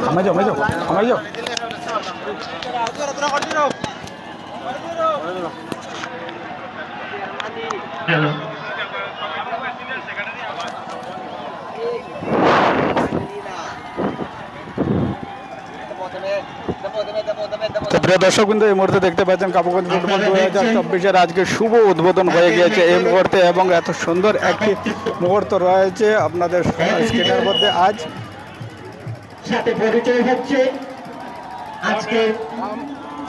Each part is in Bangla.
আমায় যাও আমায় যাও প্রিয় দর্শক কিন্তু এই মুহূর্তে দেখতে পাচ্ছেন কাবুগঞ্জ ফুটবল 2024-এর আজকে শুভ উদ্বোধন হয়ে গিয়েছে এই মুহূর্তে, এবং এত সুন্দর একটি মুহূর্ত রয়েছে আপনাদের স্ক্রিনের মধ্যে। আজ সাথে পরিচয় হচ্ছে আজকে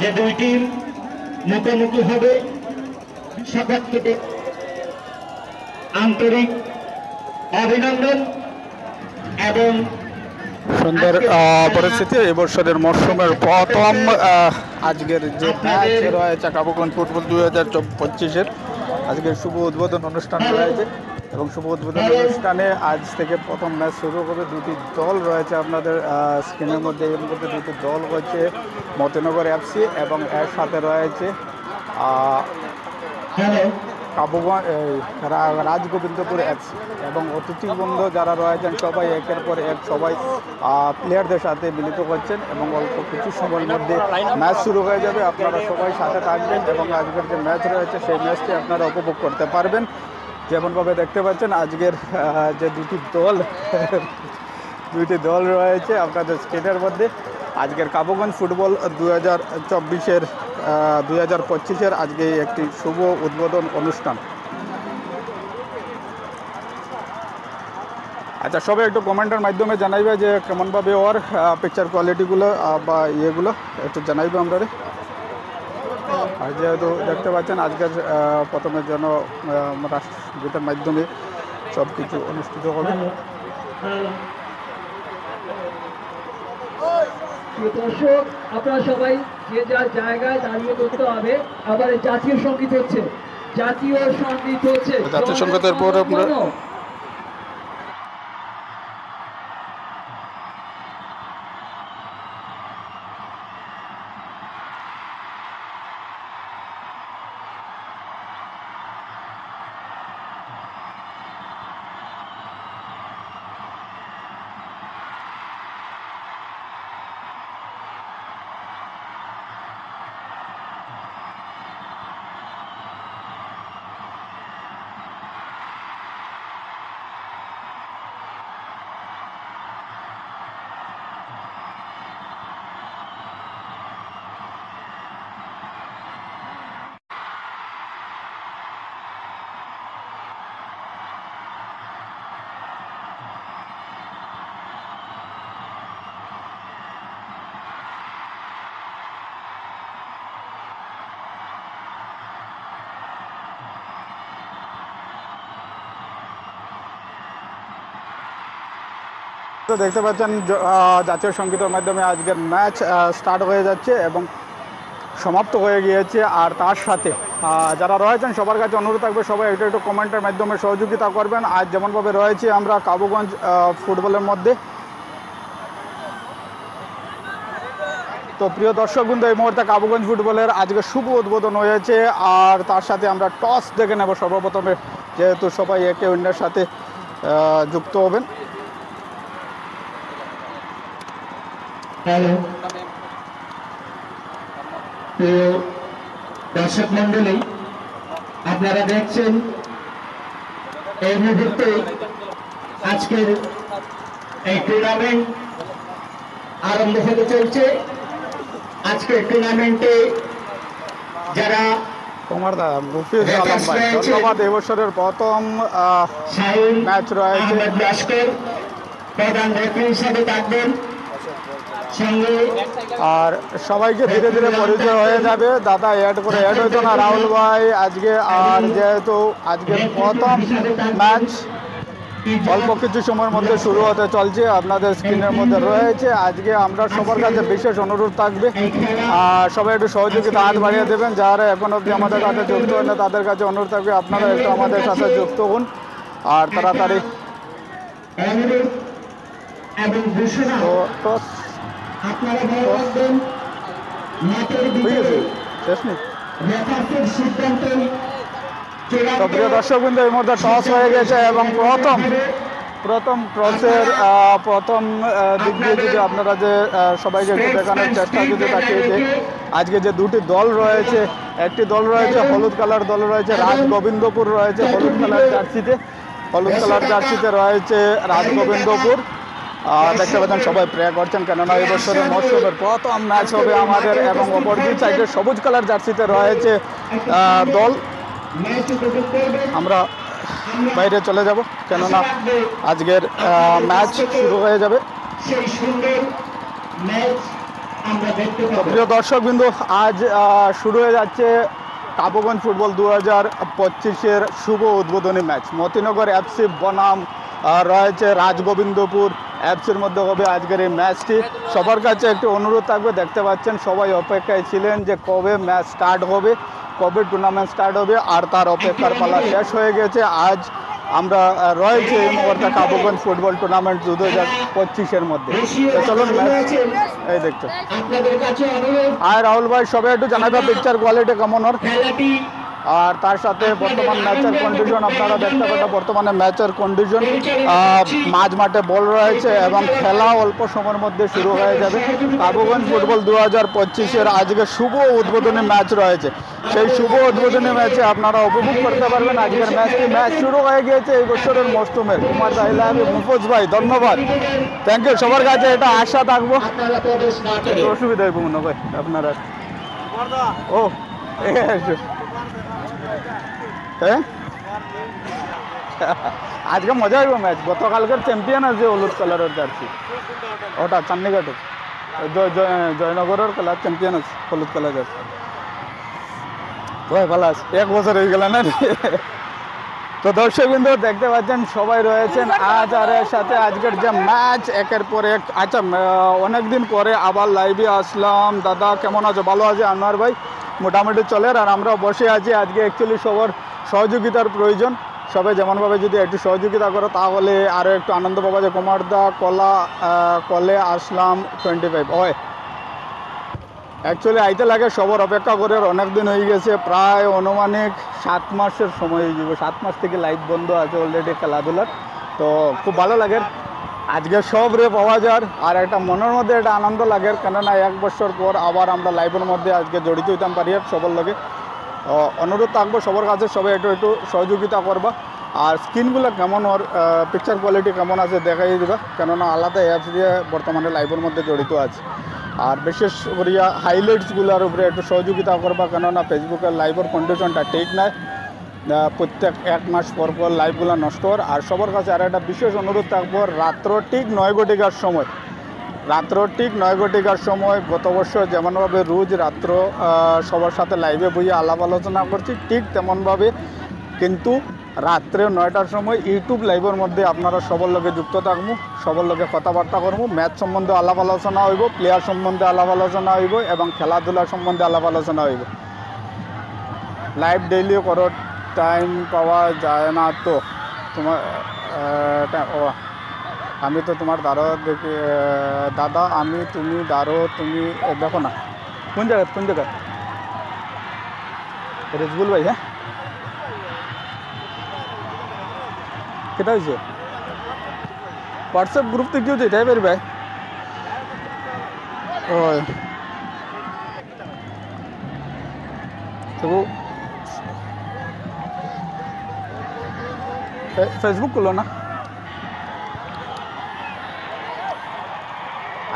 যে দুই টিম মুখোমুখি হবে, সকলকে আন্তরিক অভিনন্দন এবং সুন্দর পরিস্থিতি। এবছরের মরশুমের প্রথম আজকের যে ম্যাচ রয়েছে কাবুগঞ্জ ফুটবল 2025-এর আজকের শুভ উদ্বোধন অনুষ্ঠান রয়েছে, এবং শুভ উদ্বোধন অনুষ্ঠানে আজ থেকে প্রথম ম্যাচ শুরু হবে। দুটি দল রয়েছে আপনাদের স্ক্রিনের মধ্যে। এর মধ্যে দুটি দল হচ্ছে মতিনগর এফসি এবং এর সাথে রয়েছে কাবুগঞ্জ রাজগোবিন্দপুর এফসি, এবং অতিথিবৃন্দ যারা রয়েছেন সবাই একের পর এক সবাই প্লেয়ারদের সাথে মিলিত করছেন, এবং অল্প কিছু সময়ের মধ্যে ম্যাচ শুরু হয়ে যাবে। আপনারা সবাই সাথে থাকবেন এবং আজকের যে ম্যাচ রয়েছে সেই ম্যাচটি আপনারা উপভোগ করতে পারবেন। যেমনভাবে দেখতে পাচ্ছেন আজকের যে দুটি দল রয়েছে আপনাদের স্ক্রিনের মধ্যে, আজকের কাবুগঞ্জ ফুটবল 2025-এর আজকে একটি শুভ উদ্বোধন অনুষ্ঠান। আচ্ছা, সবাই একটু কমেন্টের মাধ্যমে জানাইবে যে কেমনভাবে ওর পিকচার কোয়ালিটিগুলো বা ইয়েগুলো একটু জানাইবে আমরা। আর যেহেতু দেখতে পাচ্ছেন আজকের প্রথমের জন্য রাষ্ট্রগীতের মাধ্যমে সব কিছু অনুষ্ঠিত হবে। দর্শক, আপনারা সবাই যে যার জায়গায় দাঁড়িয়ে করতে হবে। আবার জাতীয় সঙ্গীত হচ্ছে, জাতীয় সঙ্গীতের পর আমরা তো দেখতে পাচ্ছেন জাতীয় সঙ্গীতের মাধ্যমে আজকের ম্যাচ স্টার্ট হয়ে যাচ্ছে এবং সমাপ্ত হয়ে গিয়েছে। আর তার সাথে যারা রয়েছেন সবার কাছে অনুরোধ থাকবে সবাই একটু কমেন্টের মাধ্যমে সহযোগিতা করবেন। আজ যেমনভাবে রয়েছে আমরা কাবুগঞ্জ ফুটবলের মধ্যে। তো প্রিয় দর্শকবৃন্দ, এই মুহূর্তে কাবুগঞ্জ ফুটবলের আজকে শুভ উদ্বোধন হয়েছে। আর তার সাথে আমরা টস দেখে নেব সর্বপ্রথমে, যেহেতু সবাই একে অন্যের সাথে যুক্ত হবেন। হ্যালো প্রিয় দর্শক মন্ডলী, আপনারা দেখছেন এই মুহূর্তে আজকের এই টুর্নামেন্ট আরম্ভ হতে চলছে। আজকের টুর্নামেন্টে যারা ধন্যবাদ। এবছরের প্রথম ম্যাচ রয়েছে, প্রধান রেফারি হিসাবে থাকবেন। আর সবাইকে ধীরে ধীরে পরিচয় হয়ে যাবে। দাদা অ্যাড হইতো না, রাহুল ভাই আজকে। আর যেহেতু আজকে প্রথম ম্যাচ অল্প কিছু সময়ের মধ্যে শুরু হতে চলছে, আপনাদের স্ক্রিনের মধ্যে রয়েছে। আজকে আমরা সবার কাছে বিশেষ অনুরোধ থাকবে, আর সবাই একটু সহযোগিতা হাত বাড়িয়ে দেবেন। যারা এখন অবধি আমাদের কাছে যুক্ত হন না তাদের কাছে অনুরোধ থাকবে আপনারা একটু আমাদের সাথে যুক্ত হন আর তাড়াতাড়ি। প্রিয় দর্শকবৃন্দ, এই মুহূর্তে টস হয়ে গেছে এবং প্রথম প্রথম টসের প্রথম দিক দিয়ে যদি আপনারা যে সবাইকে একটু দেখানোর চেষ্টা যদি থাকে যে আজকে যে দুটি দল রয়েছে, একটি দল রয়েছে হলুদ কালার দল রয়েছে রাজগোবিন্দপুর রয়েছে হলুদ কালার জার্সিতে রয়েছে রাজগোবিন্দপুর। দেখতে পাচ্ছেন সবাই প্রে করছেন, কেননা এই বছরের মরশুমের প্রথম ম্যাচ হবে আমাদের, এবং অপর দুই সাইডে সবুজ কালার জার্সিতে রয়েছে দল। আমরা বাইরে চলে যাব, কেননা আজকের ম্যাচ শুরু হয়ে যাবে। প্রিয় দর্শকবৃন্দ, আজ শুরু হয়ে যাচ্ছে কাবুগঞ্জ ফুটবল 2025-এর শুভ উদ্বোধনী ম্যাচ। মতিনগর এফসি বনাম রয়েছে রাজগোবিন্দপুর এফসির মধ্যে হবে আজকের এই ম্যাচটি। সবার কাছে একটি অনুরোধ থাকবে, দেখতে পাচ্ছেন সবাই অপেক্ষায় ছিলেন যে কবে ম্যাচ স্টার্ট হবে, কবে টুর্নামেন্ট স্টার্ট হবে, আর তার অপেক্ষার পালা শেষ হয়ে গেছে। আজ আমরা রয়েছে এই মুহূর্তে কাবুগঞ্জ ফুটবল টুর্নামেন্ট 2025-এর মধ্যে। তো চলুন ম্যাচ এই দেখতে। আর রাহুল ভাই সবাই একটু জানাবে পিকচার কোয়ালিটি কেমন ওর, আর তার সাথে বর্তমান ম্যাচের কন্ডিশন আপনারা দেখতে পাবেন। বর্তমানে ম্যাচের কন্ডিশন মাঝ মাঠে বল রয়েছে এবং খেলা অল্প সময়ের মধ্যে শুরু হয়ে যাবে। কাবুগঞ্জ ফুটবল 2025-এর আজকে শুভ উদ্বোধনী ম্যাচ রয়েছে। সেই শুভ উদ্বোধনী ম্যাচে আপনারা উপভোগ করতে পারবেন আজকের ম্যাচটি। ম্যাচ শুরু হয়ে গিয়েছে এই বছরের মরশুমের। কুমার দাহিলা আমি মুফোজ ভাই ধন্যবাদ, থ্যাংক ইউ। সবার কাছে এটা আশা থাকবো, অসুবিধা হইব মনে হয় আপনারা। ও হ্যাঁ, আজকে মজা হইব ম্যাচ। গতকালকের চ্যাম্পিয়ন আছে হলুদ কালারের জার্সি, ওটা চান্দিঘাটের জয়নগরের খেলার চ্যাম্পিয়ন আছে হলুদ কালার জার্সি। ভাই ভালো আছে, 1 বছর হয়ে গেল না। তো দর্শকবৃন্দ দেখতে পাচ্ছেন সবাই রয়েছেন আজ আর এর সাথে আজকের যে ম্যাচ একের পর এক। আচ্ছা, অনেকদিন পরে আবার লাইভে আসলাম। দাদা কেমন আছো? ভালো আছে আনোয়ার ভাই, মোটামুটি চলে। আর আমরা বসে আছি আজকে, অ্যাকচুয়ালি সবার সহযোগিতার প্রয়োজন। সবাই যেমনভাবে যদি একটু সহযোগিতা করো তাহলে আরও একটু আনন্দ পাওয়া যায়। কুমারদা কলে আসলাম 25 হয় অ্যাকচুয়ালি আইতে লাগে, সবার অপেক্ষা করে অনেক দিন হয়ে গেছে, প্রায় অনুমানিক 7 মাসের সময় হয়ে যাবে। 7 মাস থেকে লাইভ বন্ধ আছে অলরেডি খেলাধুলার। তো খুব ভালো লাগে আজকে সব রে পাওয়া যায়, আর একটা মনের মধ্যে একটা আনন্দ লাগে, কেননা 1 বছর পর আবার আমরা লাইভের মধ্যে আজকে জড়িত হইতাম পারি সবার লগে। অনুরোধ থাকবো সবার কাছে, সবাই একটু সহযোগিতা করবা। আর স্ক্রিনগুলো কেমন, ওর পিকচার কোয়ালিটি কেমন আছে দেখাই দিবা, কেননা আলাদা অ্যাপস দিয়ে বর্তমানে লাইভের মধ্যে জড়িত আছে। আর বিশেষ করিয়া হাইলাইটসগুলোর উপরে একটু সহযোগিতা করবা, কেননা ফেসবুকের লাইভের কন্ডিশনটা ঠিক নাই, প্রত্যেক 1 মাস পর পর লাইভগুলো নষ্ট হয়। আর সবার কাছে আর একটা বিশেষ অনুরোধ থাকবো, রাত্র ঠিক 9 ঘটিকার সময় গত বছর যেমনভাবে রোজ রাত্র সবার সাথে লাইভে বইয়ে আলাপ আলোচনা করছি, ঠিক তেমনভাবে কিন্তু রাত্রে 9টার সময় ইউটিউব লাইভের মধ্যে আপনারা সবার লগে যুক্ত থাকবো, সবার লগে কথাবার্তা করবো। ম্যাচ সম্বন্ধে আলাপ আলোচনা হইব, প্লেয়ার সম্বন্ধে আলাপ আলোচনা হইব এবং খেলাধুলা সম্বন্ধে আলাপ আলোচনা হইব। লাইভ ডেইলি করার টাইম পাওয়া যায় না তো তোমার। আমি তো তোমার দাঁড়ো দেখি দাদা, আমি তুমি দাঁড়ো, তুমি দেখো না কোন জায়গায় রেজবুল ভাই। হ্যাঁ কেটা হয়েছে? হোয়াটসঅ্যাপ গ্রুপ থেকে হচ্ছে এটাই পারি ভাই। ও তো ফেসবুক করলো না।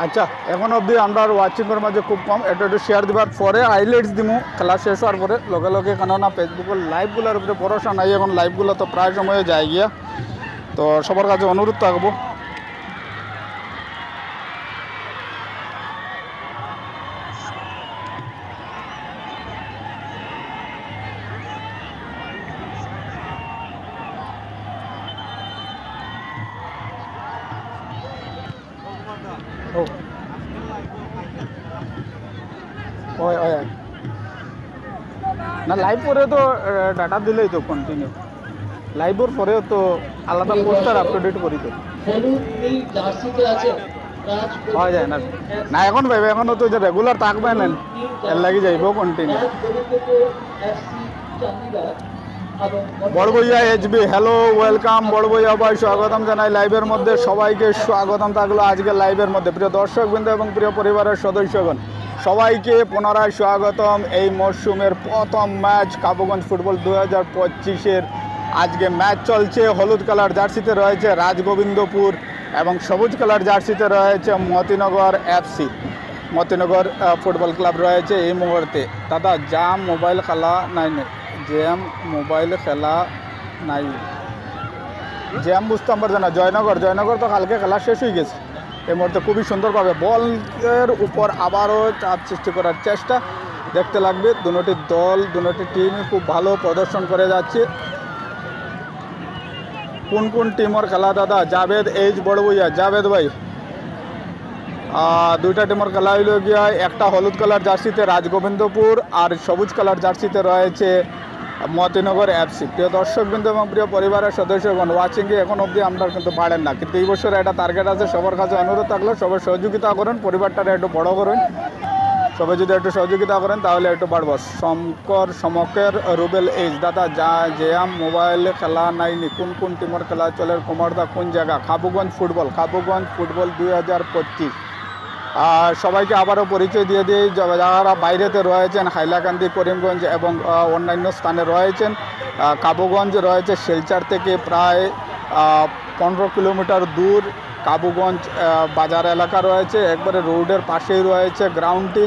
আচ্ছা, এখন অবধি আমরা ওয়াচিংয়ের মাঝে খুব কম, একটু শেয়ার দিবার পরে হাইলাইটস দিমু খেলা শেষ হওয়ার পরে লগে লগে, কেননা ফেসবুকের লাইভগুলোর উপরে ভরসা নাই এখন, লাইভগুলো তো প্রায় সময়ে যায় গিয়া। তো সবার কাছে অনুরোধ থাকবো না লাইভ পরে তো ডাটা দিলেই তো কন্টিনিউ, লাইভের পরেও তো আলাদা পোস্টার আপডেট করি তো হয় যায় না। না এখন ভাইবে এখনও তো যে রেগুলার থাকবে না, এর লাগি যাইব continue. Barbhuiya HB, hello welcome Barbhuiya ভাই, স্বাগতম জানাই লাইভের মধ্যে, সবাইকে স্বাগতম থাকলো আজকের লাইভের মধ্যে। প্রিয় দর্শকবৃন্দ এবং প্রিয় পরিবারের সদস্যগণ, সবাইকে পুনরায় স্বাগতম। এই মরশুমের প্রথম ম্যাচ কাবুগঞ্জ ফুটবল 2025-এর আজকে ম্যাচ চলছে। হলুদ কালার জার্সিতে রয়েছে রাজগোবিন্দপুর এবং সবুজ কালার জার্সিতে রয়েছে Motinagar FC. Motinagar football club রয়েছে এই মুহূর্তে। দাদা জাম মোবাইল খেলা নাই, জ্যাম মোবাইল খেলা নাই, জ্যাম বুঝতাম পারছে না। জয়নগর তো কালকে খেলা শেষ হয়ে গেছে। এই মুহূর্তে খুবই সুন্দরভাবে বলের উপর আবারও চাপ সৃষ্টি করার চেষ্টা দেখতে লাগবে। দুটি দল, দুটি টিম খুব ভালো প্রদর্শন করে যাচ্ছে। কোন কোন টিমের খেলা দাদা? জাভেদ এইচ বড়বইয়া, জাভেদ ভাই, দুইটা টিমের খেলা হইল গিয়া, একটা হলুদ কালার জার্সিতে রাজগোবিন্দপুর আর সবুজ কালার জার্সিতে রয়েছে মতিনগর এফসি। প্রিয় দর্শকবৃন্দ এবং প্রিয় পরিবারের সদস্যগণ, ওয়াচিংয়ে এখন অবধি আমরা কিন্তু পারেন না, কিন্তু এই বছর একটা টার্গেট আছে। সবার কাছে অনুরোধ থাকলো সবাই সহযোগিতা করেন, পরিবারটারে একটু বড় করুন। সবাই যদি একটু সহযোগিতা করেন তাহলে একটু বাড়ব। সমকের রুবেল এইচ, দাদা জ্যাম মোবাইল খেলা নাইনি, কোন কোন টিমের খেলা চলে? কুমারদা কোন জায়গা? কাবুগঞ্জ ফুটবল 2025। সবাইকে আবারও পরিচয় দিয়ে দিই, যারা বাইরেতে রয়েছেন হাইলাকান্দি, করিমগঞ্জ এবং অন্যান্য স্থানে রয়েছেন। কাবুগঞ্জ রয়েছে শিলচর থেকে প্রায় 15 কিলোমিটার দূর। কাবুগঞ্জ বাজার এলাকা রয়েছে, একবারে রোডের পাশেই রয়েছে গ্রাউন্ডটি।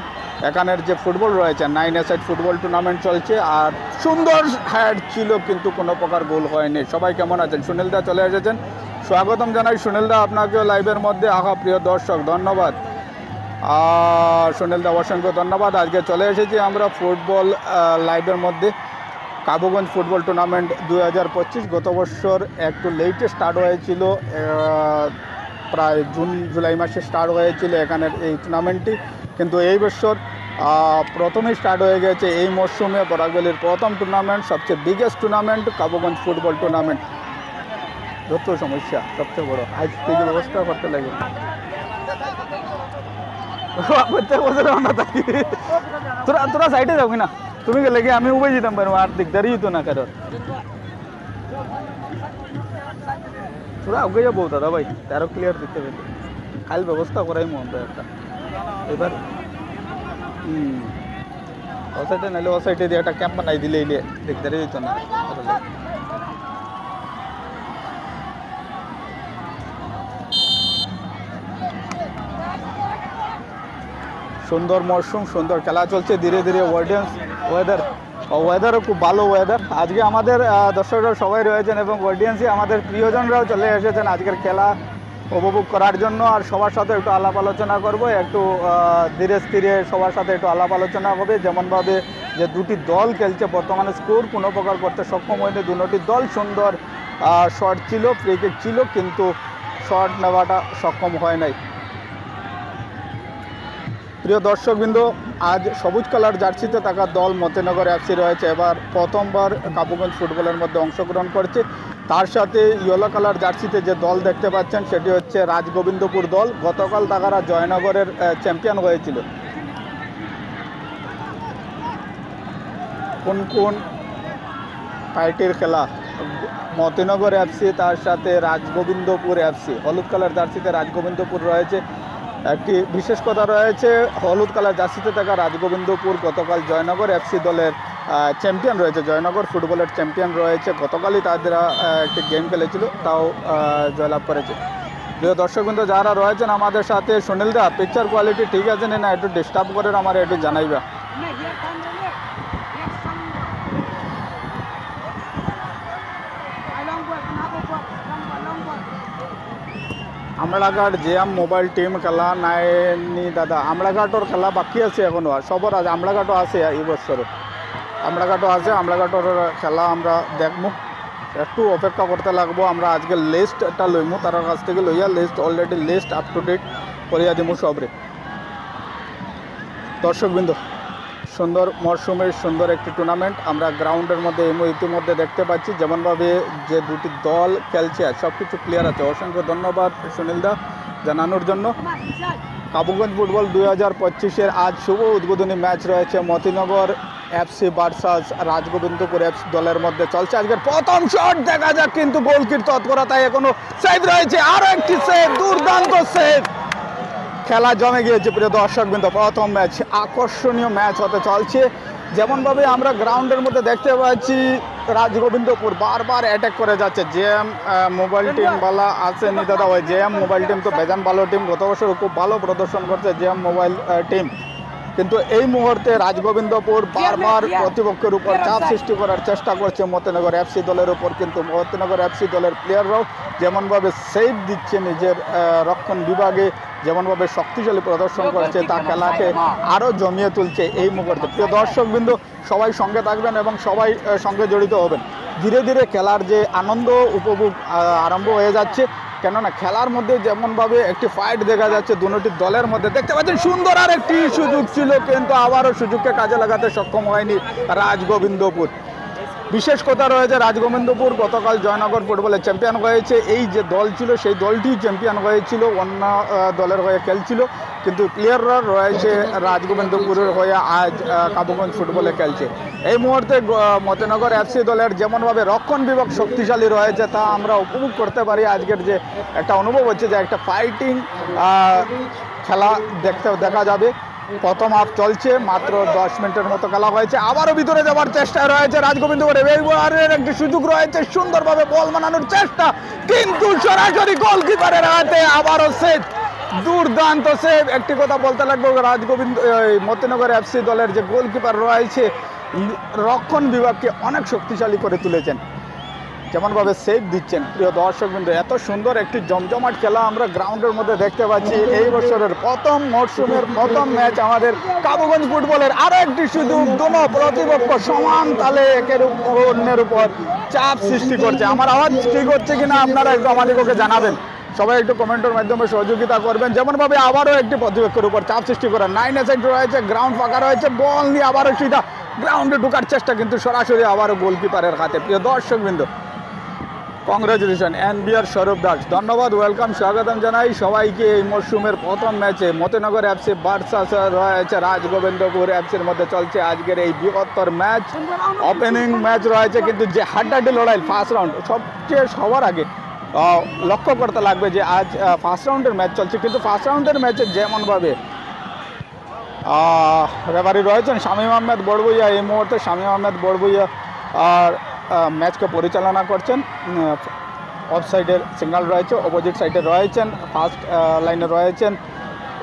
এখানের যে ফুটবল রয়েছে 9 ফুটবল টুর্নামেন্ট চলছে। আর সুন্দর হ্যাড ছিল কিন্তু কোনো প্রকার গোল হয়নি। সবাই কেমন আছেন? সুনীলদা চলে এসেছেন, স্বাগতম জানাই সুনীলদা আপনাকেও লাইভের মধ্যে। প্রিয় দর্শক ধন্যবাদ সুনীলদা, অসংখ্য ধন্যবাদ। আজকে চলে এসেছি আমরা ফুটবল লাইভের মধ্যে। কাবুগঞ্জ ফুটবল টুর্নামেন্ট 2025 গত বছর একটু লেটে স্টার্ট হয়েছিল, প্রায় জুলাই মাসে স্টার্ট হয়েছিল এখানের এই টুর্নামেন্টটি, কিন্তু এই বছর প্রথমেই স্টার্ট হয়ে গেছে। এই মরশুমে বরাকভ্যালির প্রথম টুর্নামেন্ট, সবচেয়ে biggest tournament Kabuganj football tournament. যত সমস্যা সবচেয়ে বড় আজ থেকে ব্যবস্থা করতে লাগে। তোরা সাইডে যাবি না, তুমি গেলে কি আমি উবে যেতাম পারবো, আর দিকদারি তো না কারোর। তোরা উগে যাবো দাদা ভাই, তারও ক্লিয়ার দিতে পারি, খাল ব্যবস্থা করাই আমরা একটা এবার। ও সাইডে নাহলে ও সাইডে দিয়ে একটা ক্যাম্প বানাই দিলে দিকদারি দিত না। সুন্দর মরশুম, সুন্দর খেলা চলছে, ধীরে ধীরে ওয়েদারও খুব ভালো ওয়েদার। আজকে আমাদের দর্শকরা সবাই রয়েছেন এবং অডিয়েন্সে আমাদের প্রিয়জনরাও চলে এসেছেন আজকের খেলা উপভোগ করার জন্য। আর সবার সাথে একটু আলাপ আলোচনা করব, একটু ধীরে স্থিরে সবার সাথে একটু আলাপ আলোচনা হবে। যেমনভাবে যে দুটি দল খেলছে, বর্তমানে স্কোর কোনো প্রকার করতে সক্ষম হয়নি। দুটি দল সুন্দর শট ছিল, ফ্রি কিক ছিল, কিন্তু শট নেওয়াটা সক্ষম হয় নাই। প্রিয় দর্শকবৃন্দ, আজ সবুজ কালার জার্সিতে থাকা দল মতিনগর এফসি রয়েছে, এবার প্রথমবার কাবুগঞ্জ ফুটবলের মধ্যে অংশগ্রহণ করছে। তার সাথে ইয়েলো কালার জার্সিতে যে দল দেখতে পাচ্ছেন সেটি হচ্ছে রাজগোবিন্দপুর দল। গতকাল তারা জয়নগরের চ্যাম্পিয়ন হয়েছিল। কোন কোন পার্টির খেলা? মতিনগর এফসি, তার সাথে রাজগোবিন্দপুর এফসি। হলুদ কালার জার্সিতে রাজগোবিন্দপুর রয়েছে। একটি বিশেষ কথা রয়েছে, হলুদ কালার জার্সিতে থাকা রাজগোবিন্দপুর গতকাল জয়নগর এফসি দলের চ্যাম্পিয়ন রয়েছে, জয়নগর ফুটবলের চ্যাম্পিয়ন রয়েছে। গতকালই তারা একটি গেম খেলেছিল, তাও জয়লাভ করেছে। প্রিয় দর্শকবৃন্দ যারা রয়েছেন আমাদের সাথে, সুনীলদা পিকচার কোয়ালিটি ঠিক আছে না? একটু ডিস্টার্ব করে আমার একটু জানাইবা। আমড়াঘাট জ্যাম মোবাইল টিম খেলা নাইনি দাদা। আমড়াঘাটর খেলা বাকি আছে এখনও, সবর আছে। আমড়াঘাটও আছে এই বছরে, আমড়াঘাটও আছে। আমড়াঘাটর খেলা আমরা দেখবো, একটু অপেক্ষা করতে লাগবো। আমরা আজকে লিস্টটা লইমু তার কাছ থেকে, লইয়া list already list up to date করিয়া দিমু সবরে। দর্শকবৃন্দ, সুন্দর মরশুমের সুন্দর একটি টুর্নামেন্ট আমরা গ্রাউন্ডের মধ্যে ইতিমধ্যে দেখতে পাচ্ছি। যেমনভাবে যে দুটি দল খেলছে সব কিছু ক্লিয়ার আছে। অসংখ্য ধন্যবাদ সুনীলদা জানানোর জন্য। কাবুগঞ্জ ফুটবল 2025-এর আজ শুভ উদ্বোধনী ম্যাচ রয়েছে Motinagar FC versus Rajgobindapur FC দলের মধ্যে চলছে আজকের প্রথম শট। দেখা যাক কিন্তু গোলকির তৎপরতায় এখনো সেভ রয়েছে, আরো একটি সেভ, দুর্দান্ত সেভ। খেলা জমে গিয়েছে প্রিয় দর্শকবৃন্দ। প্রথম ম্যাচ, আকর্ষণীয় ম্যাচ হতে চলছে। যেমনভাবে আমরা গ্রাউন্ডের মধ্যে দেখতে পাচ্ছি রাজগোবিন্দপুর বারবার অ্যাটাক করে যাচ্ছে। জেএম মোবাইল টিম বালা আসেনি দাদা, ওই জেএম মোবাইল টিম তো বেজান ভালো টিম, গত বছর খুব ভালো প্রদর্শন করছে জেএম মোবাইল টিম। কিন্তু এই মুহূর্তে রাজগোবিন্দপুর বারবার প্রতিপক্ষের উপর চাপ সৃষ্টি করার চেষ্টা করছে মতিনগর এফসি দলের উপর, কিন্তু মতিনগর এফসি দলের প্লেয়াররাও যেমনভাবে সেভ দিচ্ছে নিজের রক্ষণ বিভাগে, যেমনভাবে শক্তিশালী প্রদর্শন করেছে তা খেলাকে আরও জমিয়ে তুলছে এই মুহূর্তে। প্রিয় দর্শকবৃন্দ, সবাই সঙ্গে থাকবেন এবং সবাই সঙ্গে জড়িত হবেন। ধীরে ধীরে খেলার যে আনন্দ উপভোগ আরম্ভ হয়ে যাচ্ছে, কেননা খেলার মধ্যে যেমনভাবে একটি ফাইট দেখা যাচ্ছে দুটি দলের মধ্যে, দেখতে পাচ্ছেন সুন্দর আর একটি সুযোগ ছিল, কিন্তু আবারও সুযোগকে কাজে লাগাতে সক্ষম হয়নি রাজগোবিন্দপুর। বিশেষ কথা রয়েছে, রাজগোবিন্দপুর গতকাল জয়নগর ফুটবলে চ্যাম্পিয়ন হয়েছে। এই যে দল ছিল সেই দলটি চ্যাম্পিয়ন হয়েছিল, অন্য দলের হয়ে খেলছিল, কিন্তু প্লেয়াররা রয়েছে রাজগোবিন্দপুরের হয়ে আজ কাবুগঞ্জ ফুটবলে খেলছে। এই মুহূর্তে মতিনগর এফসি দলের যেমনভাবে রক্ষণ বিভাগ শক্তিশালী রয়েছে তা আমরা উপভোগ করতে পারি। আজকের যে একটা অনুভব হচ্ছে যে একটা ফাইটিং খেলা দেখা যাবে। প্রথম হাফ চলছে, মাত্র 10 মিনিটের মতো খেলা হয়েছে। আবারও ভিতরে যাওয়ার চেষ্টা রয়েছে রাজগোবিন্দপুর, এবারের একটি সুযোগ রয়েছে, সুন্দরভাবে বল বানানোর চেষ্টা, কিন্তু সরাসরি গোলকিপারের হাতে আবারও সেভ, দুর্দান্ত সেভ। একটি কথা বলতে লাগবে, মতিনগর এফসি দলের যে গোলকিপার রয়েছে রক্ষণ বিভাগকে অনেক শক্তিশালী করে তুলেছেন, যেমনভাবে সেভ দিচ্ছেন। প্রিয় দর্শকবৃন্দ, এত সুন্দর একটি জমজমাট খেলা আমরা গ্রাউন্ডের মধ্যে দেখতে পাচ্ছি। এই বছরের প্রথম মরশুমের প্রথম ম্যাচ আমাদের কাবুগঞ্জ ফুটবলের আরও একটি সুযোগ। দোনো প্রতিপক্ষ সমান তালে একের অন্যের উপর চাপ সৃষ্টি করছে। আমার আওয়াজ ঠিক হচ্ছে কিনা আপনারা একটু আমাদেরকে জানাবেন, সবাই একটু কমেন্টের মাধ্যমে সহযোগিতা করবেন। যেমনভাবে আবারও একটি প্রতিপক্ষের উপর চাপ সৃষ্টি করে, 9 সাইড রয়েছে, গ্রাউন্ড ফাঁকা রয়েছে, বল নিয়ে আবারও সিধা গ্রাউন্ডে ঢোকার চেষ্টা, কিন্তু সরাসরি আবারও গোলকিপারের হাতে। প্রিয় দর্শকবৃন্দ, কংগ্রাচুলেশন এনবিআর স্বরূপ দাস, ধন্যবাদ, ওয়েলকাম, স্বাগতম জানাই সবাইকে এই মরশুমের প্রথম ম্যাচে। মতিনগর এফসি ভার্সাস রয়েছে রাজগোবিন্দপুর এফসির মধ্যে চলছে আজকের এই বৃহত্তর ম্যাচ। ওপেনিং ম্যাচ রয়েছে, কিন্তু যে হাড্ডাহাড্ডি লড়াই ফার্স্ট রাউন্ড, সবার আগে লক্ষ্য করতে লাগবে যে আজ ফার্স্ট রাউন্ডের ম্যাচ চলছে, কিন্তু ফার্স্ট রাউন্ডের ম্যাচে যেমনভাবে রেফারি রয়েছেন শামীম আহমেদ বড়বুইয়া, এই মুহূর্তে শামীম আহমেদ বড়বুইয়া আর ম্যাচকে পরিচালনা করছেন। অফ সাইডের সিগন্যাল রয়েছে, অপোজিট সাইডে রয়েছেন, ফার্স্ট লাইনে রয়েছেন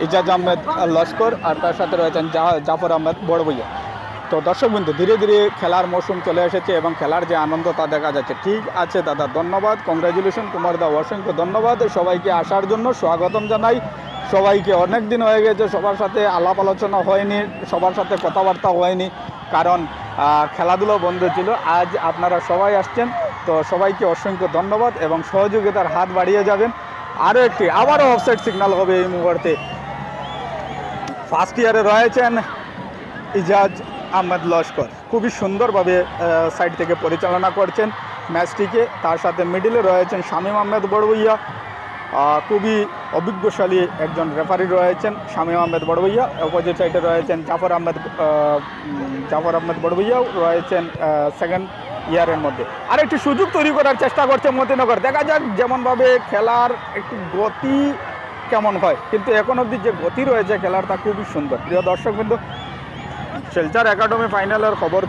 ইজাজ আহমেদ লস্কর, আর তার সাথে রয়েছেন জাফর আহমেদ বড়বুইয়া। তো দর্শকবৃন্দ, ধীরে ধীরে খেলার মৌসুম চলে এসেছে এবং খেলার যে আনন্দ তা দেখা যাচ্ছে। ঠিক আছে দাদা, ধন্যবাদ, কংগ্রাচুলেশন কুমার দা, অসংখ্য ধন্যবাদ। সবাইকে আসার জন্য স্বাগতম জানাই। সবাইকে অনেক দিন হয়ে গেছে, সবার সাথে আলাপ আলোচনা হয়নি, সবার সাথে কথাবার্তা হয়নি, কারণ খেলাধুলো বন্ধ ছিল। আজ আপনারা সবাই আসছেন, তো সবাইকে অসংখ্য ধন্যবাদ এবং সহযোগিতার হাত বাড়িয়ে যাবেন। আবারও অফসাইড সিগন্যাল হবে এই মুহূর্তে। ফার্স্ট ইয়ারে রয়েছেন ইজাজ আহমেদ লস্কর, খুবই সুন্দরভাবে সাইড থেকে পরিচালনা করছেন ম্যাচটিকে। তার সাথে মিডিলে রয়েছেন শামীম আহমেদ বড়বুইয়া, খুবই অভিজ্ঞশালী একজন রেফারি রয়েছেন শামীম আহমেদ বড়বুইয়া। অপোজিট সাইডে রয়েছেন জাফর আহমেদ বড়বুইয়াও রয়েছেন সেকেন্ড ইয়ারের মধ্যে। আর একটি সুযোগ তৈরি করার চেষ্টা করছে মতিনগর, দেখা যাক যেমনভাবে খেলার একটি গতি কেমন হয়, কিন্তু এখন অবধি যে গতি রয়েছে খেলার তা খুবই সুন্দর। প্রিয় দর্শকবৃন্দ, শিলচর একাডেমি ফাইনালের খবর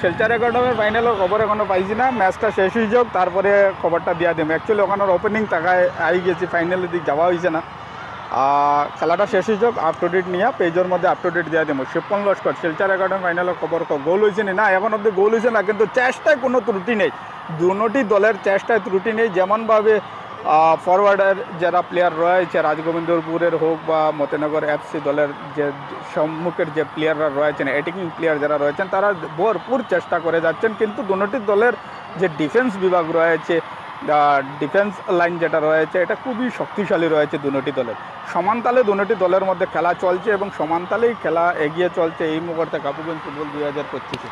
শিলচর একাডেমির ফাইনালের খবর এখনও পাইছি না। ম্যাচটা শেষ হয়ে যাক, তারপরে খবরটা দিয়া দিম। অ্যাকচুয়ালি ওখানের ওপেনিং টাকায় আই গেছি, ফাইনালের দিক যাওয়া হয়েছে না। খেলাটা শেষ হয়ে যাক, আপ টু ডেট নিয়ে পেজের মধ্যে আপ টু ডেট দিয়া দিব। শিপন লস্কর শিলচর একাডেমি ফাইনালের খবর গোল হয়েছে না, এখন অব্দি গোল হয়েছে না, কিন্তু চেষ্টায় কোনো ত্রুটি নেই, দুটি দলের চেষ্টায় ত্রুটি নেই। যেমনভাবে ফরওয়ার্ডের যারা প্লেয়ার রয়েছে রাজগোবিন্দপুরের হোক বা মতিনগর এফসি দলের যে সম্মুখের যে প্লেয়াররা রয়েছেন, অ্যাটাকিং প্লেয়ার যারা রয়েছেন, তারা ভরপুর চেষ্টা করে যাচ্ছেন, কিন্তু দুটি দলের যে ডিফেন্স বিভাগ রয়েছে, ডিফেন্স লাইন যেটা রয়েছে, এটা খুবই শক্তিশালী রয়েছে দুটি দলের। সমানতালে দুটি দলের মধ্যে খেলা চলছে এবং সমানতালেই খেলা এগিয়ে চলছে এই মুহূর্তে কাবুগঞ্জ ফুটবল 2025-এ।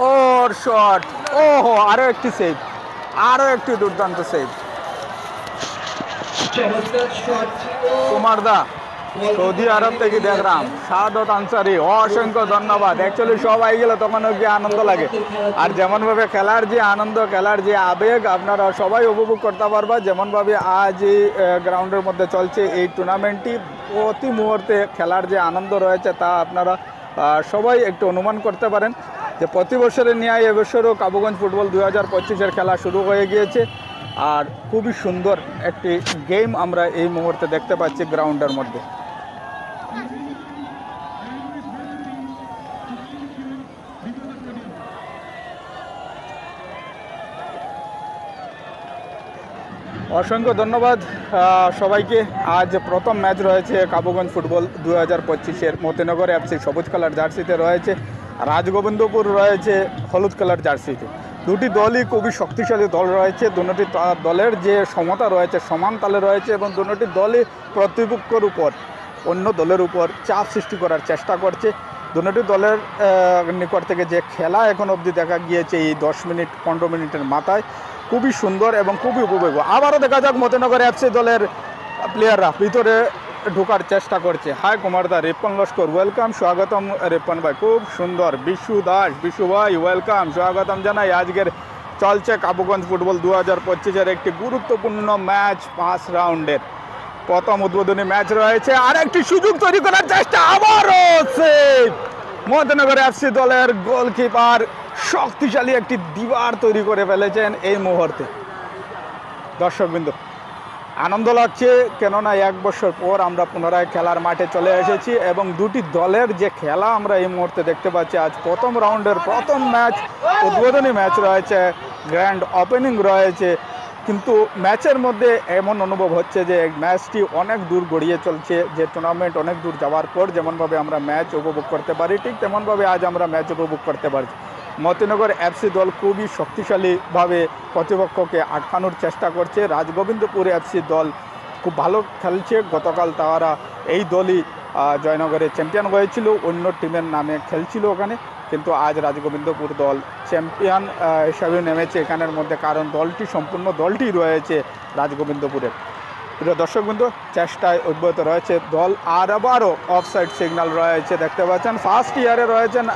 ওর শট, ওহো, আরো একটি সেভ, আরও একটি দুর্দান্ত সেভ চমৎকার শট ছিল কুমার দা সৌদি আরব থেকে দেখলাম সাদত আনসারি অসংখ্য ধন্যবাদ। অ্যাকচুয়ালি সবাই গেলে তখনও কি আনন্দ লাগে, আর যেমনভাবে খেলার যে আনন্দ, খেলার যে আবেগ আপনারা সবাই উপভোগ করতে পারবা। যেমনভাবে আজ এই গ্রাউন্ডের মধ্যে চলছে এই টুর্নামেন্টটি, প্রতি মুহূর্তে খেলার যে আনন্দ রয়েছে তা আপনারা সবাই একটু অনুমান করতে পারেন যে প্রতি বছরের ন্যায় এবছরও কাবুগঞ্জ ফুটবল 2025-এর খেলা শুরু হয়ে গিয়েছে। আর খুবই সুন্দর একটি গেম আমরা এই মুহূর্তে দেখতে পাচ্ছি গ্রাউন্ডের মধ্যে। অসংখ্য ধন্যবাদ সবাইকে। আজ প্রথম ম্যাচ রয়েছে কাবুগঞ্জ ফুটবল 2025-এর। মতিনগর এফসি সবুজ কালার জার্সিতে রয়েছে, রাজগোবিন্দপুর রয়েছে হলুদ কালার জার্সিতে। দুটি দলই খুবই শক্তিশালী দল রয়েছে, দুটি দলের যে সমতা রয়েছে সমান তালে রয়েছে এবং দুটি দলই প্রতিপক্ষের উপর অন্য দলের উপর চাপ সৃষ্টি করার চেষ্টা করছে। দুটি দলের নিকট থেকে যে খেলা এখন অবধি দেখা গিয়েছে এই 10 মিনিট 15 মিনিটের মাথায় খুবই সুন্দর এবং খুবই উপভোগ্য। আবারও দেখা যাক মতিনগর এফসি দলের প্লেয়াররা ভিতরে ঢোকার চেষ্টা করছে। হাই কুমার দা, রিপন লস্কর ওয়েলকাম, স্বাগতম রিপন ভাই, খুব সুন্দর। বিশু দাস, বিশু ভাই ওয়েলকাম, স্বাগতম জানাই। আজকের চলছে কাবুগঞ্জ ফুটবল 2025-এর একটি গুরুত্বপূর্ণ ম্যাচ, 5 রাউন্ডের প্রথম উদ্বোধনী ম্যাচ রয়েছে। আর একটি সুযোগ তৈরি করার চেষ্টা, আবারও সেভ মতিনগর এফসি দলের গোলকিপার শক্তিশালী একটি দিবার তৈরি করে ফেলেছেন এই মুহূর্তে। দর্শকবৃন্দ আনন্দ লাগছে, কেননা 1 বছর পর আমরা পুনরায় খেলার মাঠে চলে এসেছি এবং দুটি দলের যে খেলা আমরা এই মুহূর্তে দেখতে পাচ্ছি। আজ প্রথম রাউন্ডের প্রথম ম্যাচ, উদ্বোধনী ম্যাচ রয়েছে, গ্র্যান্ড ওপেনিং রয়েছে, কিন্তু ম্যাচের মধ্যে এমন অনুভব হচ্ছে যে ম্যাচটি অনেক দূর গড়িয়ে চলছে। যে টুর্নামেন্ট অনেক দূর যাওয়ার পর যেমনভাবে আমরা ম্যাচ উপভোগ করতে পারি, ঠিক তেমনভাবে আজ আমরা ম্যাচ উপভোগ করতে পারছি। মতিনগর এফসি দল খুবই শক্তিশালীভাবে প্রতিপক্ষকে আটকানোর চেষ্টা করছে। রাজগোবিন্দপুর এফসি দল খুব ভালো খেলছে, গতকাল তারা এই দলই জয়নগরে চ্যাম্পিয়ন হয়েছিল, অন্য টিমের নামে খেলছিল ওখানে, কিন্তু আজ রাজগোবিন্দপুর দল চ্যাম্পিয়ন হিসাবে নেমেছে এখানের মধ্যে, কারণ দলটি সম্পূর্ণ দলটি রয়েছে রাজগোবিন্দপুরের। প্রিয় দর্শকবৃন্দ, চেষ্টায় অব্যাহত রয়েছে দল। আর আবারও অফসাইড সিগন্যাল রয়েছে, দেখতে পাচ্ছেন। ফার্স্ট ইয়ারে রয়েছেন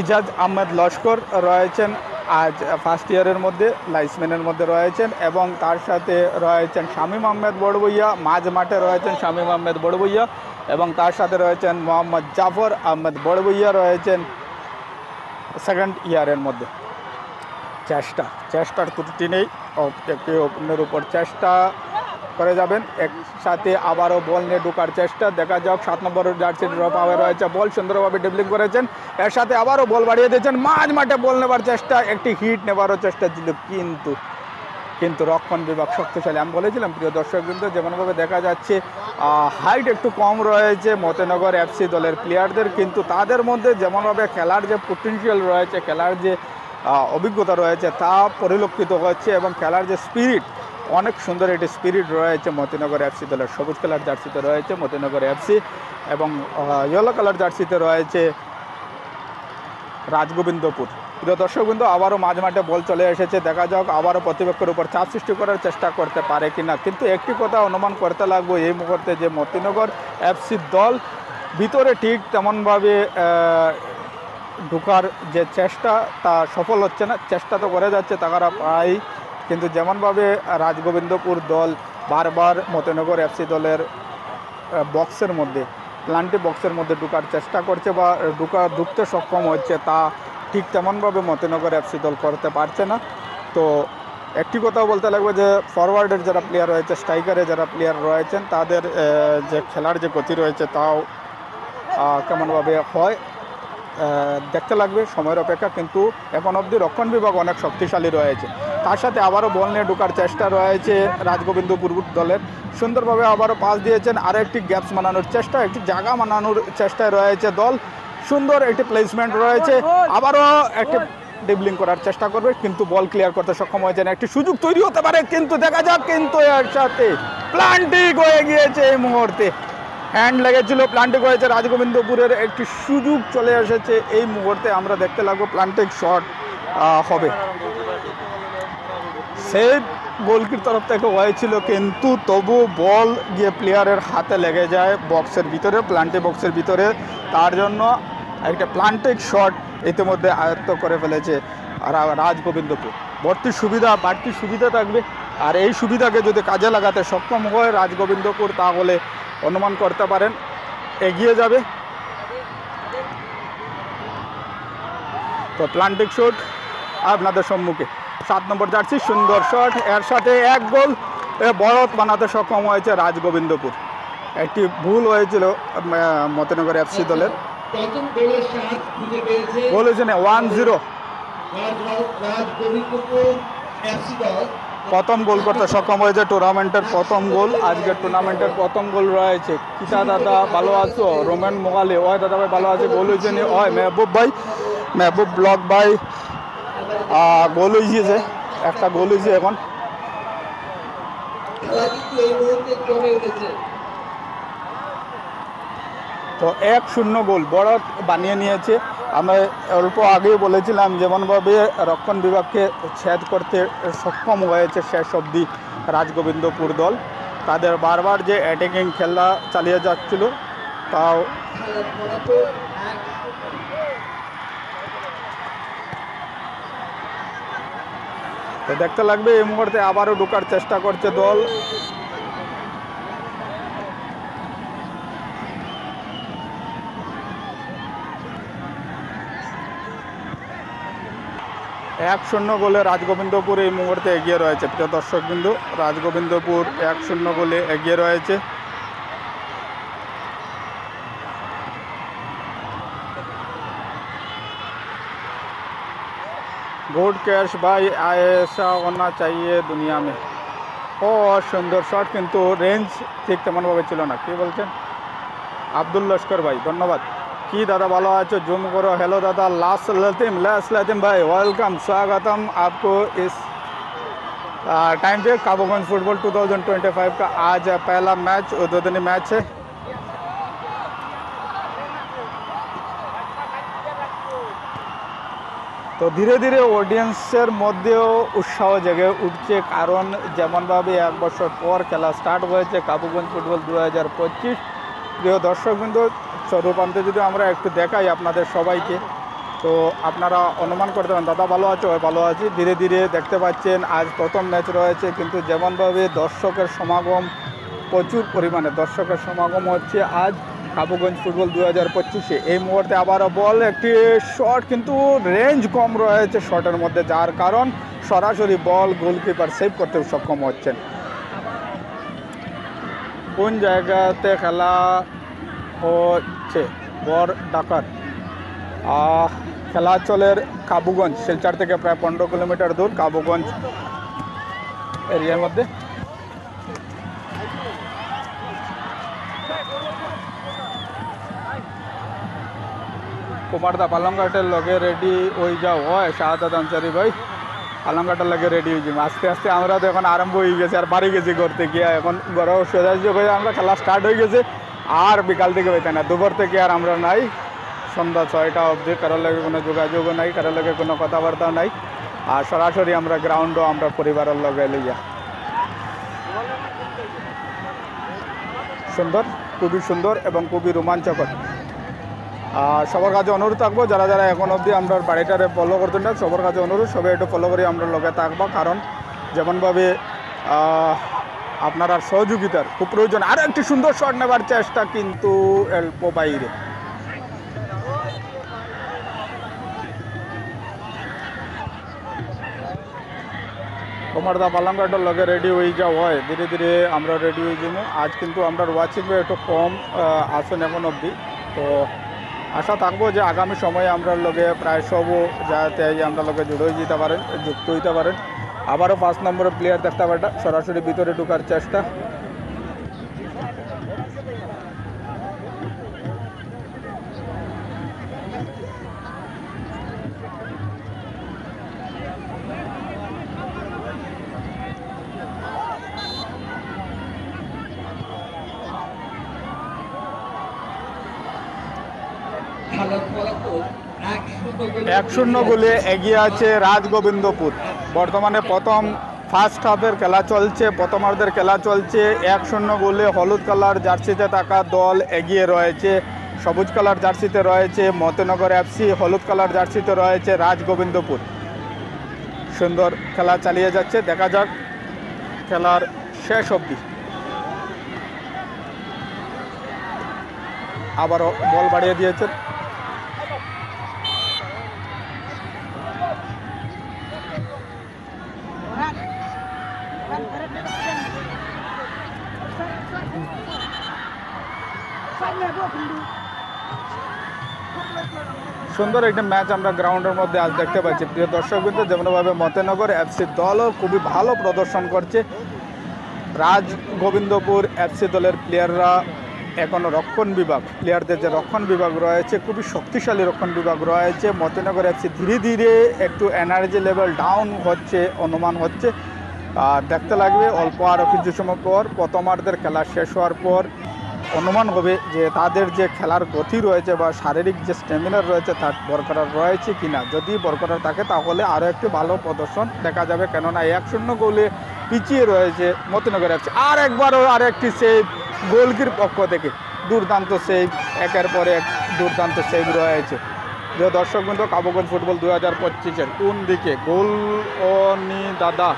ইজাজ আহমেদ লস্কর রয়েছেন আজ ফার্স্ট ইয়ারের মধ্যে, লাইসম্যানের মধ্যে রয়েছেন, এবং তার সাথে রয়েছেন শামীম আহমেদ বড়বইয়া, মাঝ মাঠে রয়েছেন শামীম আহমেদ বড়বইয়া, এবং তার সাথে রয়েছেন মোহাম্মদ জাফর আহমেদ বড়বইয়া রয়েছেন সেকেন্ড ইয়ারের মধ্যে। চেষ্টার ত্রুটি নেই, একে অন্যের উপর চেষ্টা করে যাবেন একসাথে। আবারও বল নিয়ে ঢোকার চেষ্টা, দেখা যাক। 7 নম্বর জার্সির পাওয়া রয়েছে, বল সুন্দরভাবে ড্রিবলিং করেছেন, এর সাথে আবারও বল বাড়িয়ে দিয়েছেন, মাঝ মাঠে বল নেবার চেষ্টা, একটি হিট নেবারও চেষ্টা ছিল, কিন্তু রক্ষণ বিভাগ শক্তিশালী। আমি বলেছিলাম প্রিয় দর্শকবৃন্দ, যেমনভাবে দেখা যাচ্ছে হাইট একটু কম রয়েছে মতিনগর এফসি দলের প্লেয়ারদের, কিন্তু তাদের মধ্যে যেমনভাবে খেলার যে পটেনশিয়াল রয়েছে, খেলার যে অভিজ্ঞতা রয়েছে তা পরিলক্ষিত হচ্ছে, এবং খেলার যে স্পিরিট, অনেক সুন্দর একটি স্পিরিট রয়েছে মতিনগর এফসি দলের। সবুজ কালার জার্সিতে রয়েছে মতিনগর এফসি এবং ইয়েলো কালার জার্সিতে রয়েছে রাজগোবিন্দপুর। প্রিয় দর্শকবৃন্দ, আবারও মাঝ মাঠে বল চলে এসেছে, দেখা যাক আবারও প্রতিপক্ষের উপর চাপ সৃষ্টি করার চেষ্টা করতে পারে কিনা। কিন্তু একটি কথা অনুমান করতে লাগবে এই মুহূর্তে যে মতিনগর এফসি দল ভিতরে ঠিক তেমনভাবে ঢোকার যে চেষ্টা তা সফল হচ্ছে না। চেষ্টা তো করে যাচ্ছে তারা প্রায়, কিন্তু যেমনভাবে রাজগোবিন্দপুর দল বারবার মতিনগর এফসি দলের বক্সের মধ্যে, প্লান্টি বক্সের মধ্যে ঢোকার চেষ্টা করছে বা ঢুকতে সক্ষম হচ্ছে, তা ঠিক তেমনভাবে মতিনগর এফসি দল করতে পারছে না। তো একটি কথা বলতে লাগবে যে ফরওয়ার্ডের যারা প্লেয়ার রয়েছে, স্ট্রাইকারে যারা প্লেয়ার রয়েছেন, তাদের যে খেলার যে গতি রয়েছে তাও কেমনভাবে হয় দেখতে লাগবে সময়ের অপেক্ষা। কিন্তু এখন অবধি রক্ষণ বিভাগ অনেক শক্তিশালী রয়েছে। তার সাথে আবারও বল নিয়ে ঢোকার চেষ্টা রয়েছে রাজগোবিন্দপুর দলের, সুন্দরভাবে আবারও পাস দিয়েছেন, আরও একটি গ্যাপস বানানোর চেষ্টা, একটি জায়গা বানানোর চেষ্টায় রয়েছে দল। সুন্দর একটি প্লেসমেন্ট রয়েছে, আবারও একটি ড্রিবলিং করার চেষ্টা করবে, কিন্তু বল ক্লিয়ার করতে সক্ষম হয়েছে না। একটি সুযোগ তৈরি হতে পারে, কিন্তু দেখা যাক, কিন্তু এর সাথে প্লান্টিং হয়ে গিয়েছে এই মুহূর্তে, হ্যান্ড লেগেছিল, প্লান্টিং হয়েছে। রাজগোবিন্দপুরের একটি সুযোগ চলে এসেছে এই মুহূর্তে, আমরা দেখতে লাগবো প্লান্টিং শট হবে। সেভ গোলকির তরফ থেকে হয়েছিল, কিন্তু তবু বল গিয়ে প্লেয়ারের হাতে লেগে যায় বক্সের ভিতরে, প্লান্টি বক্সের ভিতরে। তার জন্য একটা প্লান্টিক শট ইতিমধ্যে আয়ত্ত করে ফেলেছে রাজগোবিন্দপুর। বাড়তি সুবিধা থাকবে, আর এই সুবিধাকে যদি কাজে লাগাতে সক্ষম হয় রাজগোবিন্দপুর, তাহলে অনুমান করতে পারেন এগিয়ে যাবে। তো প্লান্টিক শট আপনাদের সম্মুখে, 7 নম্বর জার্সি, সুন্দর শট, এর সাথে 1 গোল বড় বানাতে সক্ষম হয়েছে রাজগোবিন্দপুর। একটি ভুল হয়েছিল মতিনগর এফসি দলের। প্রথম গোলের স্বাদ খুঁজে পেয়েছে গোল হয়েছে 1-0। রাজগোবিন্দপুর এফসি দল প্রথম গোল করতে সক্ষম হয়েছে, টুর্নামেন্টের প্রথম গোল। আজকের টুর্নামেন্টের প্রথম গোল রয়েছে। কিতা দাদা ভালো আছো? রোমেন মোগালি, ওই দাদা ভাই ভালো আছে। গোল হয়েছে ওই মেহবুব ব্লক ভাই, গোল হয়েছে, একটা গোল হয়েছে এখন। খেলা কিন্তু এই মুহূর্তে জমে উঠেছে। তো 1-0 গোল বড় বানিয়ে নিয়েছে। আমরা অল্প আগেই বলেছিলাম যেমনভাবে রক্ষণ বিভাগকে ছেদ করতে সক্ষম হয়েছে শেষ অবধি রাজগোবিন্দপুর দল। তাদের বারবার যে অ্যাটাকিং খেলা চালিয়ে যাচ্ছিল, তাও খেলার ফলাফল 1-0। তো দেখতে লাগবে। এই মুহূর্তে আবারও ঢোকার চেষ্টা করছে দল। এক 1-0 গোলে রাজগোবিন্দপুর এই মুহূর্তে এগিয়ে রয়েছে। প্রিয় দর্শক বিন্দু, রাজগোবিন্দপুর 1-0 গোলে এগিয়ে রয়েছে। गुड कैश भाई ऐसा होना चाहिए दुनिया में। ও সুন্দর শট, কিন্তু রেঞ্জ ঠিক তেমনভাবে ছিল না। কি বলছেন আব্দুল লস্কর ভাই? ধন্যবাদ। কি দাদা ভালো আছো? জুম করো। हेलो दादा लास लतीम भाई, वेलकम, स्वागतम आपको इस टाइम पे काबूगंज फुटबॉल 2025 का आज पहला मैच, उद्বোधनी मैच है। তো ধীরে ধীরে অডিয়েন্সের মধ্যেও উৎসাহ জেগে উঠছে, কারণ যেমনভাবে 1 বছর পর খেলা স্টার্ট হয়েছে কাবুগঞ্জ ফুটবল 2025। প্রিয় দর্শকবৃন্দ, রূপান্তে যদি আমরা একটু দেখাই আপনাদের সবাইকে, তো আপনারা অনুমান করতে পারেন। দাদা ভালো আছো? ভালো আছি। ধীরে ধীরে দেখতে পাচ্ছেন আজ প্রথম ম্যাচ রয়েছে, কিন্তু যেমনভাবে দর্শকের সমাগম, প্রচুর পরিমাণে দর্শকের সমাগম হচ্ছে আজ কাবুগঞ্জ ফুটবল 2025-এ। এই মুহূর্তে আবারও বল, একটি শট, কিন্তু রেঞ্জ কম রয়েছে শটের মধ্যে, যার কারণ সরাসরি বল গোলকিপার সেভ করতে সক্ষম হচ্ছেন। কোন জায়গাতে খেলা হচ্ছে? বর ডাকার খেলাচলের কাবুগঞ্জ, শিলচর থেকে প্রায় 15 কিলোমিটার দূর কাবুগঞ্জ এরিয়ার মধ্যে। কুমারদা পালংঘাটের লগে রেডি হয়ে যাও। হয় শাহাদাত আনসারি ভাই, পালংঘাটের লগে রেডি হয়ে যাবো। আস্তে আস্তে আমরা তো এখন আরম্ভ হয়ে গেছে, আর বাড়ি গেছি ঘর থেকে। এখন ঘরে সোজাসুজি হয়ে আমরা খেলা স্টার্ট হয়ে গেছে, আর বিকাল থেকে হইতে না, দুপুর থেকে আর আমরা নাই, সন্ধ্যা 6টা অবধি। কারোর লগে কোনো যোগাযোগও নাই, কারোর লগে কোনো কথাবার্তাও নাই, আর সরাসরি আমরা গ্রাউন্ডও আমরা পরিবারের লগে লইয়া। সুন্দর, খুবই সুন্দর এবং খুবই রোমাঞ্চকর। আর সবার কাছে অনুরোধ থাকবো, যারা যারা এখন অবধি আমরা বাড়িটারে ফলো করতেন না, সবার কাছে অনুরোধ সবাই একটু ফলো করি আমরা লগে থাকবো, কারণ যেমনভাবে আপনার সহযোগিতার খুব প্রয়োজন। আরও একটি সুন্দর শট নেবার চেষ্টা, কিন্তু অল্প বাইরে। কুমারদা পালংঘাটের লগে রেডি হয়ে যাওয়া হয়, ধীরে ধীরে আমরা রেডি হয়ে যাবো। আজ কিন্তু আমরা ওয়াচিং একটু কম আসেন এখন অবধি, তো আশা থাকবো যে আগামী সময়ে আমরা লগে প্রায় সব যাতে আমরা লগে জুড়ে যেতে পারেন, যুক্ত হইতে পারেন। আবারও 5 নম্বরের প্লেয়ার দেখতে পারে সরাসরি ভিতরে ঢোকার চেষ্টা। খেলার ফলাফল 1-0 গোলে 1-0 গোলে এগিয়ে আছে রাজগোবিন্দপুর। বর্তমানে প্রথম ফার্স্ট হাফের খেলা চলছে, প্রথমার্ধের খেলা চলছে। 1-0 গোলে হলুদ কালার জার্সিতে থাকা দল এগিয়ে রয়েছে। সবুজ কালার জার্সিতে রয়েছে মতিনগর এফসি, হলুদ কালার জার্সিতে রয়েছে রাজগোবিন্দপুর। সুন্দর খেলা চালিয়ে যাচ্ছে, দেখা যাক খেলার শেষ অবধি। আবারও বল বাড়িয়ে দিয়েছেন। সুন্দর একটি ম্যাচ আমরা গ্রাউন্ডের মধ্যে আজ দেখতে পাচ্ছি। প্রিয় দর্শকবৃন্দ, যেমনভাবে মতিনগর এফসি দলও খুবই ভালো প্রদর্শন করছে, রাজগোবিন্দপুর এফসি দলের প্লেয়াররা এখনও রক্ষণ বিভাগ, প্লেয়ারদের যে রক্ষণ বিভাগ রয়েছে খুবই শক্তিশালী রক্ষণ বিভাগ রয়েছে। মতিনগর এফসি ধীরে ধীরে একটু এনার্জি লেভেল ডাউন হচ্ছে অনুমান হচ্ছে। দেখতে লাগবে অল্প আরও কিছু সময় পর, প্রথমার্ধের খেলা শেষ হওয়ার পর অনুমান হবে যে তাদের যে খেলার গতি রয়েছে বা শারীরিক যে স্ট্যামিনা রয়েছে তা বরকরার রয়েছে কিনা। যদি বরকরার থাকে তাহলে আরও একটি ভালো প্রদর্শন দেখা যাবে, কেননা 1-0 গোলে পিছিয়ে রয়েছে মতিনগর এফসি। আর একবারও আরেকটি সেভ গোলকির পক্ষ থেকে, দুর্দান্ত সেভ, একের পর এক দুর্দান্ত সেভ রয়েছে। যে দর্শকবৃন্দ, কাবুগঞ্জ ফুটবল 2025-এর কোন দিকে গোল নি দাদা,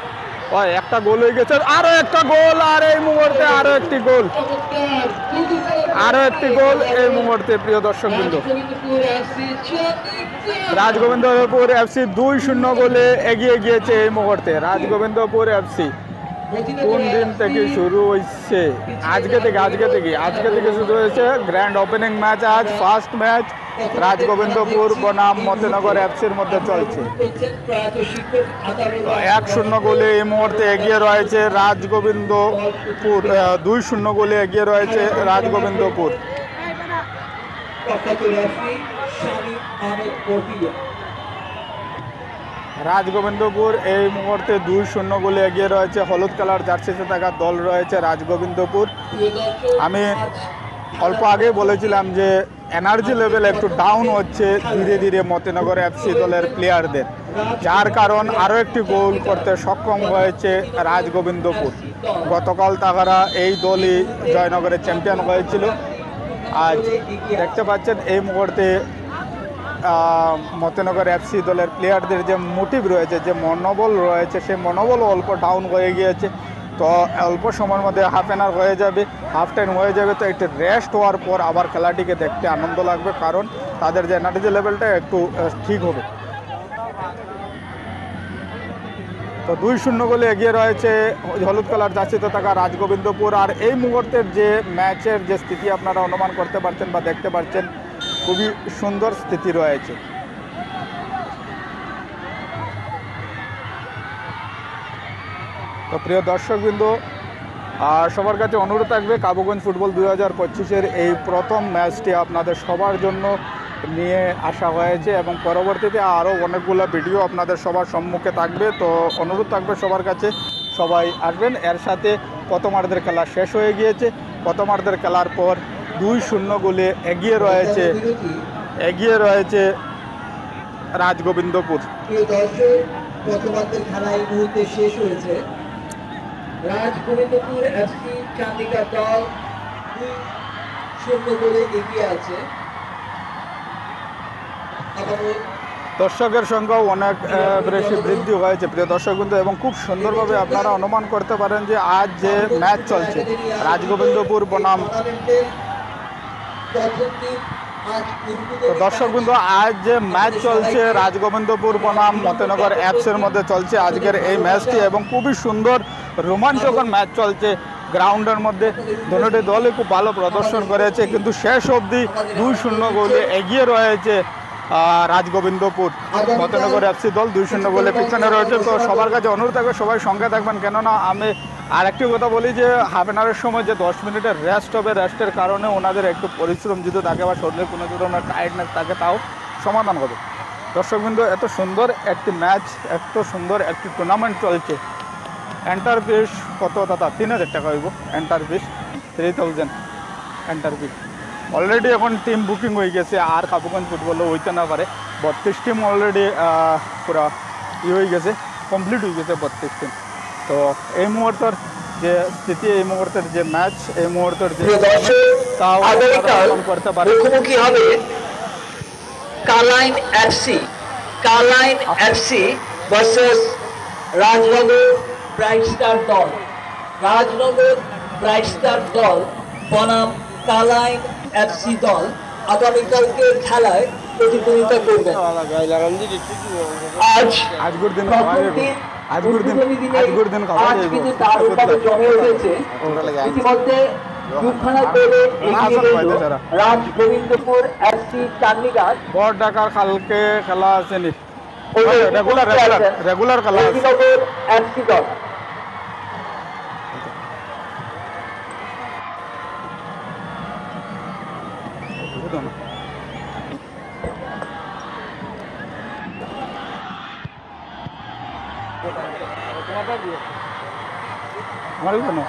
একটা গোল হয়ে গেছে, আরো একটা গোল, আর এই মুহূর্তে আরো একটি গোল, আরো একটি গোল এই মুহূর্তে। প্রিয় দর্শকবৃন্দ, রাজগোবিন্দপুর এফসি 2-0 গোলে এগিয়ে গিয়েছে এই মুহূর্তে। রাজগোবিন্দপুর এফসি কোন দিন থেকে শুরু হয়েছে? আজকে থেকে শুরু হয়েছে। গ্র্যান্ড ওপেনিং ম্যাচ আজ, ফার্স্ট ম্যাচ রাজগোবিন্দপুর বনাম মতিনগর এফসির মধ্যে চলছে। 1-0 গোলে এই মুহূর্তে এগিয়ে রয়েছে রাজগোবিন্দপুর, 2-0 গোলে এগিয়ে রয়েছে রাজগোবিন্দপুর। রাজগোবিন্দপুর এই মুহূর্তে 2-0 গোলে এগিয়ে রয়েছে। হলুদ কালার জার্সিতে থাকা দল রয়েছে রাজগোবিন্দপুর। আমি অল্প আগে বলেছিলাম যে এনার্জি লেভেল একটু ডাউন হচ্ছে ধীরে ধীরে মতিনগর এফসি দলের প্লেয়ারদের, যার কারণ আরও একটি গোল করতে সক্ষম হয়েছে রাজগোবিন্দপুর। গতকাল তারা এই দলই জয়নগরের চ্যাম্পিয়ন হয়েছিল। আজ দেখতে পাচ্ছেন এই মুহূর্তে মতিনগর এফসি দলের প্লেয়ারদের যে মোটিভ রয়েছে, যে মনোবল রয়েছে, সেই মনোবল অল্প ডাউন হয়ে গিয়েছে। তো অল্প সময়ের মধ্যে হাফ অ্যান আওয়ার হয়ে যাবে, হাফ টাইম হয়ে যাবে। তো একটু রেস্ট হওয়ার পর আবার খেলাটিকে দেখতে আনন্দ লাগবে, কারণ তাদের যে এনার্জি লেভেলটা একটু ঠিক হবে। তো 2-0 গোলে এগিয়ে রয়েছে হলুদ কালার জার্সিতে থাকা রাজগোবিন্দপুর। আর এই মুহূর্তের যে ম্যাচের যে স্থিতি আপনারা অনুমান করতে পারছেন বা দেখতে পাচ্ছেন, খুবই সুন্দর স্থিতি রয়েছে। তো প্রিয় দর্শকবৃন্দ, সবার কাছে অনুরোধ থাকবে, কাবুগঞ্জ ফুটবল 2025-এর এই প্রথম ম্যাচটি আপনাদের সবার জন্য নিয়ে আসা হয়েছে এবং পরবর্তীতে আরও অনেকগুলো ভিডিও আপনাদের সবার সম্মুখে থাকবে। তো অনুরোধ থাকবে সবার কাছে, সবাই আসবেন। এর সাথে প্রথমার্ধের খেলা শেষ হয়ে গিয়েছে। প্রথমার্ধের খেলার পর 2-0 গোলে এগিয়ে রয়েছে রাজগোবিন্দপুর। প্রথমার্ধের খেলা এই মুহূর্তে শেষ হয়েছে। রাজগোবিন্দপুর এফসি চান্দিকা দল 2-0 গোলে এগিয়ে আছে। দর্শকের সংখ্যাও অনেক বেশি বৃদ্ধি হয়েছে প্রিয় দর্শকবৃন্দ, এবং খুব সুন্দরভাবে আপনারা অনুমান করতে পারেন যে আজ যে ম্যাচ চলছে রাজগোবিন্দপুর বনাম, তো দর্শকবৃন্দ আজ যে ম্যাচ চলছে রাজগোবিন্দপুর বনাম মতিনগর এফসির মধ্যে চলছে আজকের এই ম্যাচটি, এবং খুবই সুন্দর রোমাঞ্চকর ম্যাচ চলছে গ্রাউন্ডের মধ্যে। দুটি দলই খুব ভালো প্রদর্শন করেছে, কিন্তু শেষ অবধি 2-0 গোলে এগিয়ে রয়েছে রাজগোবিন্দপুর। মতিনগর এফসি দল 2-0 গোলে পিছনে রয়েছে। তো সবার কাছে অনুরোধ থাকবে সবাই সঙ্গে থাকবেন, কেননা আমি আরেকটি কথা বলি যে হাফ অ্যান আওয়ারের সময় যে 10 মিনিটের রেস্ট হবে, রেস্টের কারণে ওনাদের একটু পরিশ্রম যদি থাকে বা শরীরে কোনো ধরনের টায়ার্ডনেস থাকে তাও সমাধান হবে। দর্শকবৃন্দ, এত সুন্দর একটি ম্যাচ, এত সুন্দর একটি টুর্নামেন্ট চলছে। এন্টার ফিস কত দাদা? 3000 টাকা হইব এন্টার ফিস, 3000 এন্টার ফিস। অলরেডি এখন টিম বুকিং হয়ে গেছে, আর কাবুগঞ্জ ফুটবলও হইতে না পারে। 32 টিম অলরেডি পুরা হয়ে গেছে, কমপ্লিট হয়ে গেছে 32 টিম। তো এই মুহূর্তের যে স্থিতি, এই মুহূর্তের যে ম্যাচ, এই মুহূর্তের যে প্রিয় দর্শক, তাও আগামীকাল আপনারা করতে পারেন। মুখোমুখি হবে Kalain FC. Kalain FC versus Rajnagar bright star দল। রাজনগর ব্রাইট স্টার দল বনাম কালাইন এফসি দল আগামীকালকের খেলায় প্রতিদ্বন্দ্বিতা করবেন। আজ আজকের দিন প্রথম দিন, আজকের দিন উদ্বোধনী দিনে আজকের দিন আজ কিন্তু দারুণভাবে জমে উঠেছে। ইতিমধ্যে দুখানা গোলে এগিয়ে রইল রাজ গোবিন্দপুর এফসি চান্দিগাঁও। বড় ঢাকার কালকে খেলা আছে নি? ওদের রেগুলার রেগুলার খেলা আছে। গোবিন্দপুর এফসি দল। বুঝো না। আমার কেন